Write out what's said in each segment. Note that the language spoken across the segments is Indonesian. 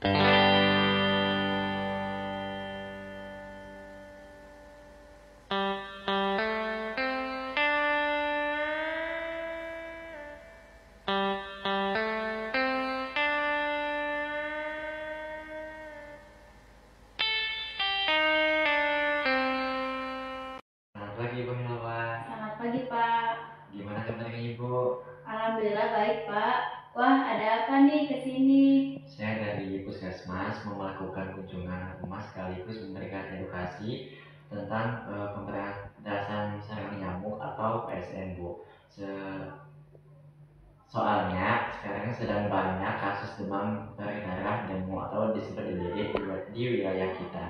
Selamat pagi Ibu Hilwa. Selamat pagi, Pak. Gimana kabarnya Ibu? Alhamdulillah baik, Pak. Wah, ada apa nih ke sini? Saya dari Puskesmas mau melakukan kunjungan rumah sekaligus memberikan edukasi tentang pemberantasan sarang nyamuk atau PSN Bu. Soalnya sekarang sedang banyak kasus demam berdarah demo atau disebut DBD di wilayah kita.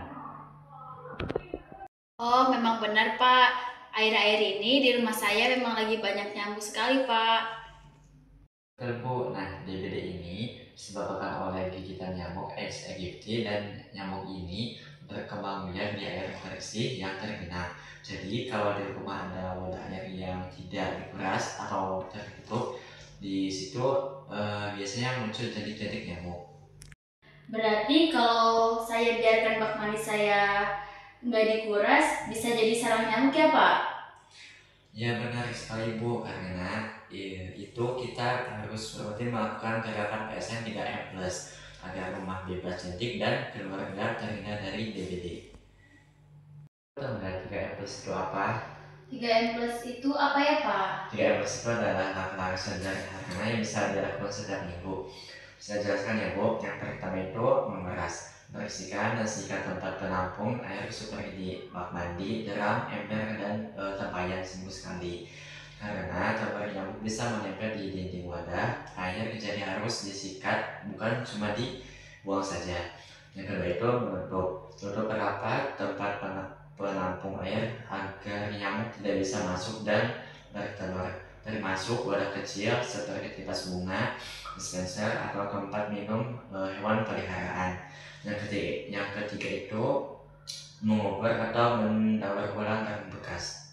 Oh, memang benar, Pak. Akhir-akhir ini di rumah saya memang lagi banyak nyamuk sekali, Pak. Betul Bu, nah DBD ini disebabkan oleh gigitan nyamuk Aedes aegypti dan nyamuk ini berkembang biak di air bersih yang tergenang. Jadi kalau di rumah ada wadah air yang tidak dikuras atau tertutup, di situ biasanya muncul jentik-jentik nyamuk. Berarti kalau saya biarkan bak mandi saya nggak dikuras, bisa jadi sarang nyamuk ya, Pak? Ya benar sekali Bu, karena itu kita harus rutin melakukan gerakan PSN 3M+ agar rumah bebas jentik dan keluarga terhindar dari DBD. Tahu nggak 3M+ itu apa? 3M+ itu apa ya, Pak? 3M+ itu adalah langkah-langkah sederhana yang bisa dilakukan setiap minggu. Saya jelaskan ya Bu, yang pertama itu memeras, membersihkan dan sikat tempat penampung air seperti di bak mandi, drum, ember, dan tempayan seminggu sekali. Karena terpapar nyamuk bisa menempel di dinding wadah air, jadi harus disikat, bukan cuma dibuang saja. Yang kedua itu tutup rapat tempat penampung air agar nyamuk tidak bisa masuk dan bertelur, termasuk wadah kecil seperti kipas bunga, dispenser, atau tempat minum hewan peliharaan. Yang ketiga itu mengubur atau mendaur ulang barang bekas.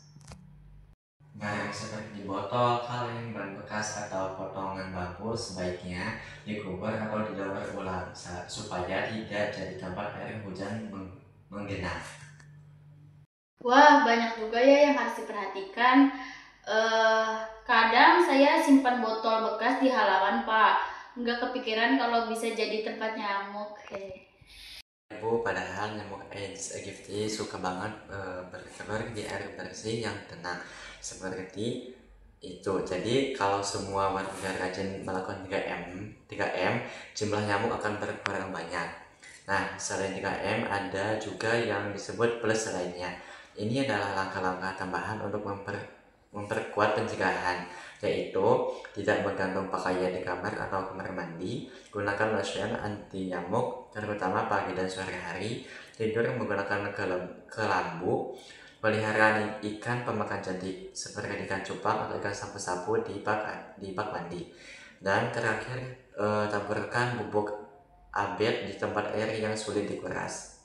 Barang seperti botol, kaleng, ban bekas, atau potongan bambu sebaiknya dikubur atau didaur ulang supaya tidak jadi tempat air hujan menggenang. Wah, banyak juga ya yang harus diperhatikan. Kadang saya simpan botol bekas di halaman, Pak. Nggak kepikiran kalau bisa jadi tempat nyamuk. Bu, padahal nyamuk Aedes aegypti suka banget bertelur di air bersih yang tenang seperti itu. Jadi kalau semua warga rajin melakukan 3M, jumlah nyamuk akan berkurang banyak. Nah, selain 3M ada juga yang disebut plus lainnya. Ini adalah langkah-langkah tambahan untuk memperkuat pencegahan, yaitu tidak bergantung pakaian di kamar atau kamar mandi, gunakan lotion anti nyamuk terutama pagi dan sore hari, tidur menggunakan kelambu, pelihara ikan pemakan jentik seperti ikan cupang atau ikan sapu-sapu di bak mandi, dan terakhir taburkan bubuk abet di tempat air yang sulit dikuras.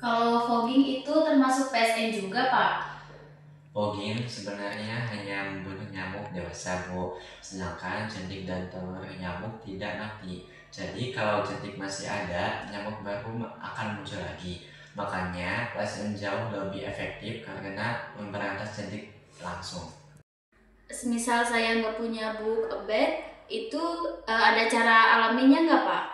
Kalau fogging itu termasuk PSN juga, Pak? Fogging sebenarnya hanya membunuh nyamuk dewasa Bu, sedangkan jentik dan telur nyamuk tidak mati. Jadi kalau jentik masih ada, nyamuk baru akan muncul lagi. Makanya PSN jauh lebih efektif karena memberantas jentik langsung. Semisal saya nggak punya book a bed, itu ada cara alaminya nggak, Pak?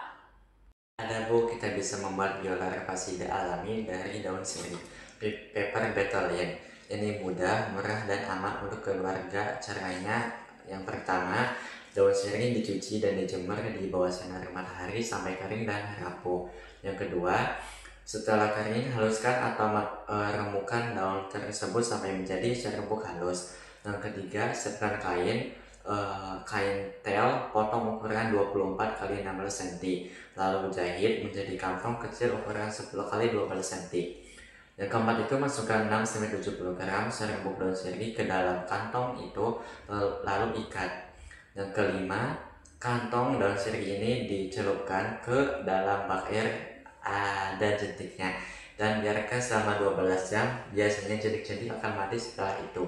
Ada Bu, kita bisa membuat biola repasida alami dari daun sirih, paper betulin. Ini mudah, murah, dan aman untuk keluarga. Caranya yang pertama, daun sirih dicuci dan dijemur di bawah sinar matahari sampai kering dan rapuh. Yang kedua, setelah kering, haluskan atau remukan daun tersebut sampai menjadi serbuk halus. Yang ketiga, siapkan kain tel, potong ukuran 24 kali 16 cm, lalu jahit menjadi kantong kecil ukuran 10 kali 12 cm. Yang keempat itu masukkan 6-70 gram serbuk daun sirih ke dalam kantong itu, lalu ikat. Yang kelima, kantong daun sirih ini dicelupkan ke dalam bak air ada jentiknya dan biarkan selama 12 jam. Biasanya jentik-jentik akan mati setelah itu.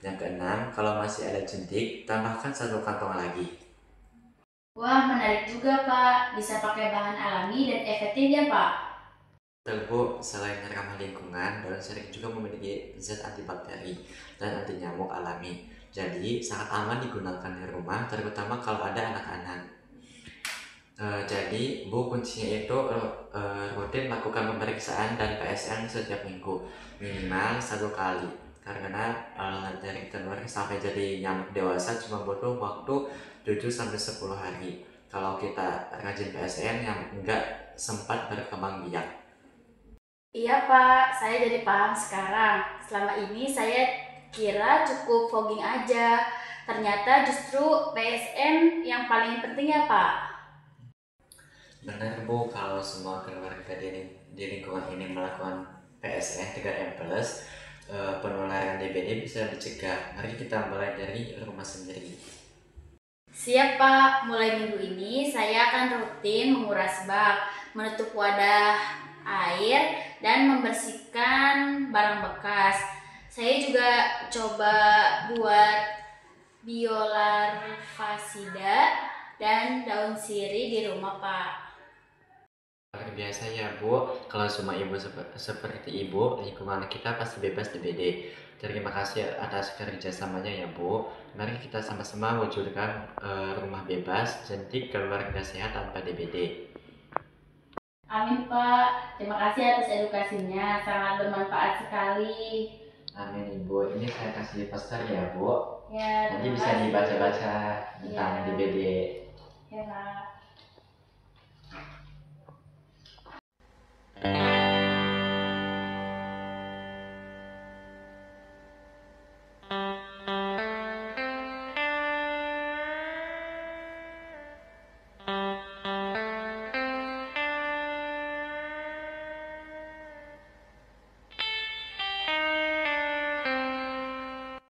Yang keenam, kalau masih ada jentik, tambahkan satu kantong lagi. Wah, menarik juga, Pak. Bisa pakai bahan alami dan efektif ya, Pak? Betul Bu, selain ramah lingkungan, daun serik juga memiliki zat antibakteri dan anti nyamuk alami. Jadi sangat aman digunakan di rumah, terutama kalau ada anak-anak. Jadi Bu, kuncinya itu rutin lakukan pemeriksaan dan PSN setiap minggu, minimal 1 kali. Karena dari telur sampai jadi nyamuk dewasa cuma butuh waktu 7 sampai 10 hari. Kalau kita rajin PSN yang enggak sempat berkembang biak. Iya, Pak. Saya jadi paham sekarang. Selama ini saya kira cukup fogging aja. Ternyata justru PSN yang paling penting ya, Pak. Benar Bu, kalau semua keluarga di lingkungan ini melakukan PSN 3M+, penularan DBD bisa dicegah. Mari kita mulai dari rumah sendiri. Siap, Pak. Mulai minggu ini saya akan rutin menguras bak, menutup wadah air, dan membersihkan barang bekas. Saya juga coba buat biolarvasida dan daun sirih di rumah, Pak. Luar biasa ya Bu, kalau semua ibu seperti ibu, lingkungan kita pasti bebas DBD. Terima kasih atas kerjasamanya ya Bu. Mari kita sama-sama wujudkan rumah bebas, cantik, keluarga sehat tanpa DBD. Amin, Pak. Terima kasih atas edukasinya. Sangat bermanfaat sekali. Amin Ibu, ini saya kasih poster ya Bu. Ya, Nanti terima bisa kasih. dibaca-baca tentang Ya. DBD. Ya, Pak.